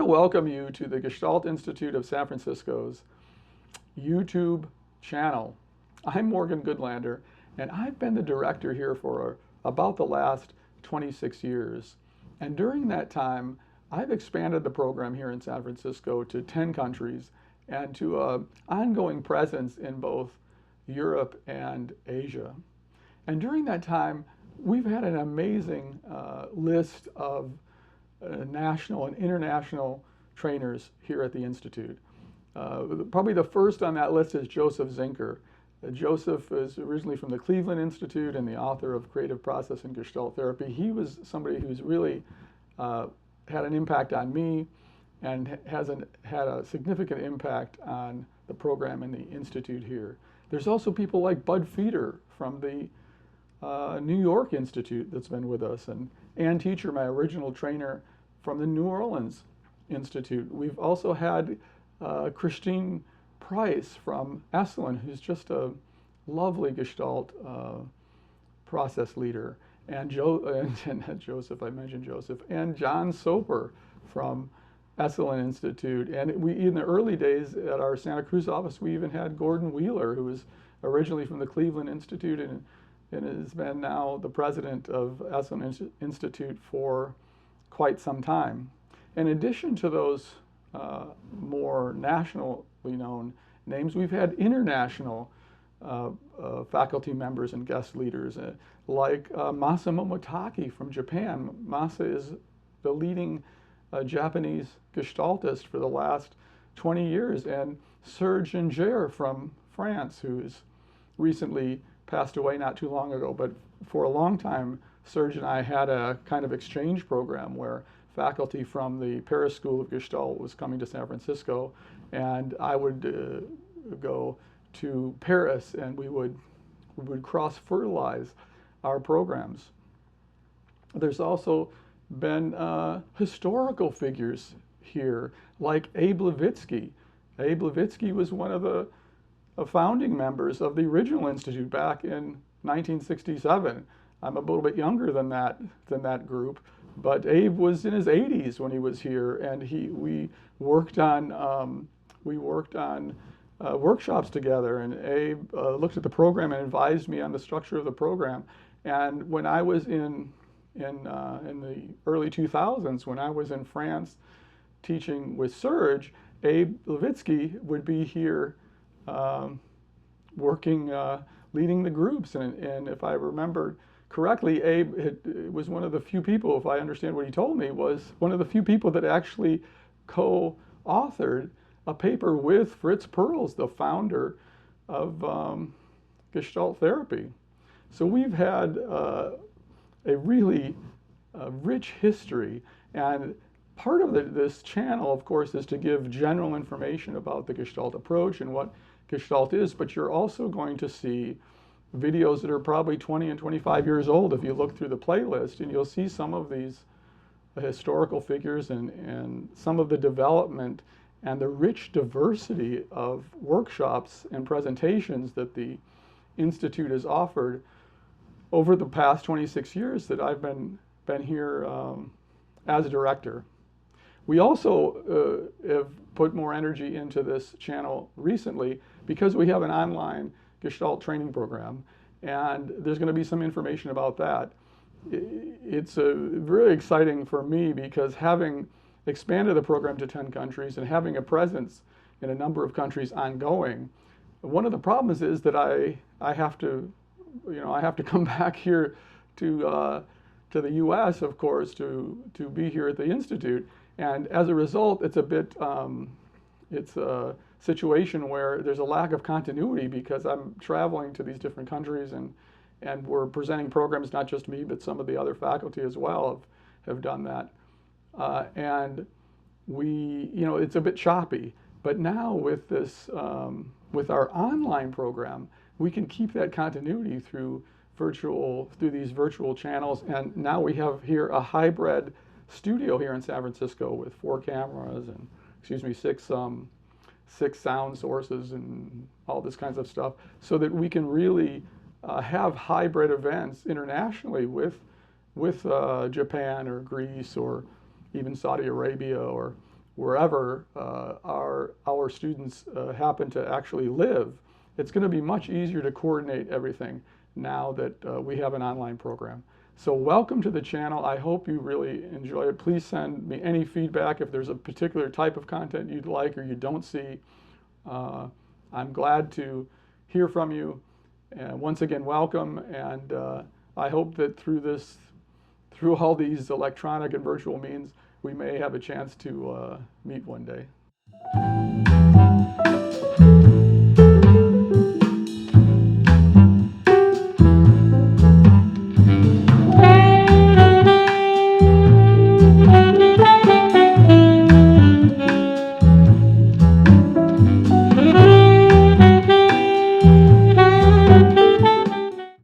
welcome you to the Gestalt Institute of San Francisco's YouTube channel. I'm Morgan Goodlander, and I've been the director here for about the last 26 years. And during that time, I've expanded the program here in San Francisco to 10 countries and to an ongoing presence in both Europe and Asia. And during that time, we've had an amazing list of national and international trainers here at the Institute. Probably the first on that list is Joseph Zinker. Joseph is originally from the Cleveland Institute and the author of Creative Process and Gestalt Therapy. He was somebody who's really had an impact on me and had a significant impact on the program in the Institute here. There's also people like Bud Feeder from the New York Institute that's been with us, and Ann Teacher, my original trainer from the New Orleans Institute. We've also had Christine Price from Esalen, who's just a lovely Gestalt process leader, and Joseph, I mentioned Joseph, and John Soper from Esalen Institute. And in the early days at our Santa Cruz office, we even had Gordon Wheeler, who was originally from the Cleveland Institute and has been now the president of Esalen Institute for quite some time. In addition to those more nationally known names, we've had international faculty members and guest leaders like Masamu Motaki from Japan. Masa is the leading Japanese Gestaltist for the last 20 years, and Serge Inger from France, who's recently passed away not too long ago, but for a long time, Serge and I had a kind of exchange program where faculty from the Paris School of Gestalt was coming to San Francisco, and I would go to Paris, and we would cross-fertilize our programs. There's also been historical figures here, like Abe Levitzky. Abe Levitzky was one of the founding members of the original institute back in 1967. I'm a little bit younger than that group, but Abe was in his 80s when he was here, and we worked on workshops together. And Abe looked at the program and advised me on the structure of the program. And when I was in the early 2000s, when I was in France teaching with Serge, Abe Levitzky would be here working, leading the groups. And if I remember correctly, Abe was one of the few people, if I understand what he told me, was one of the few people that actually co-authored a paper with Fritz Perls, the founder of Gestalt therapy. So we've had a really rich history, and part of this channel, of course, is to give general information about the Gestalt approach and what Gestalt is, but you're also going to see videos that are probably 20 and 25 years old if you look through the playlist, and you'll see some of these historical figures and some of the development and the rich diversity of workshops and presentations that the Institute has offered over the past 26 years that I've been here as a director. We also have put more energy into this channel recently because we have an online Gestalt training program, and there's going to be some information about that. It's very exciting for me because having expanded the program to 10 countries and having a presence in a number of countries ongoing, one of the problems is that I have to come back here to the U.S., of course, to be here at the Institute. And as a result, it's a situation where there's a lack of continuity because I'm traveling to these different countries and we're presenting programs, not just me, but some of the other faculty as well have done that. And it's a bit choppy. But now with this, with our online program, we can keep that continuity through these virtual channels. And now we have here a hybrid studio here in San Francisco with 4 cameras and, 6 sound sources and all this kinds of stuff, so that we can really have hybrid events internationally with Japan or Greece or even Saudi Arabia or wherever our students happen to actually live, it's going to be much easier to coordinate everything now that we have an online program. So welcome to the channel. I hope you really enjoy it. Please send me any feedback if there's a particular type of content you'd like or you don't see. I'm glad to hear from you. Once again, welcome, and I hope that through all these electronic and virtual means, we may have a chance to meet one day.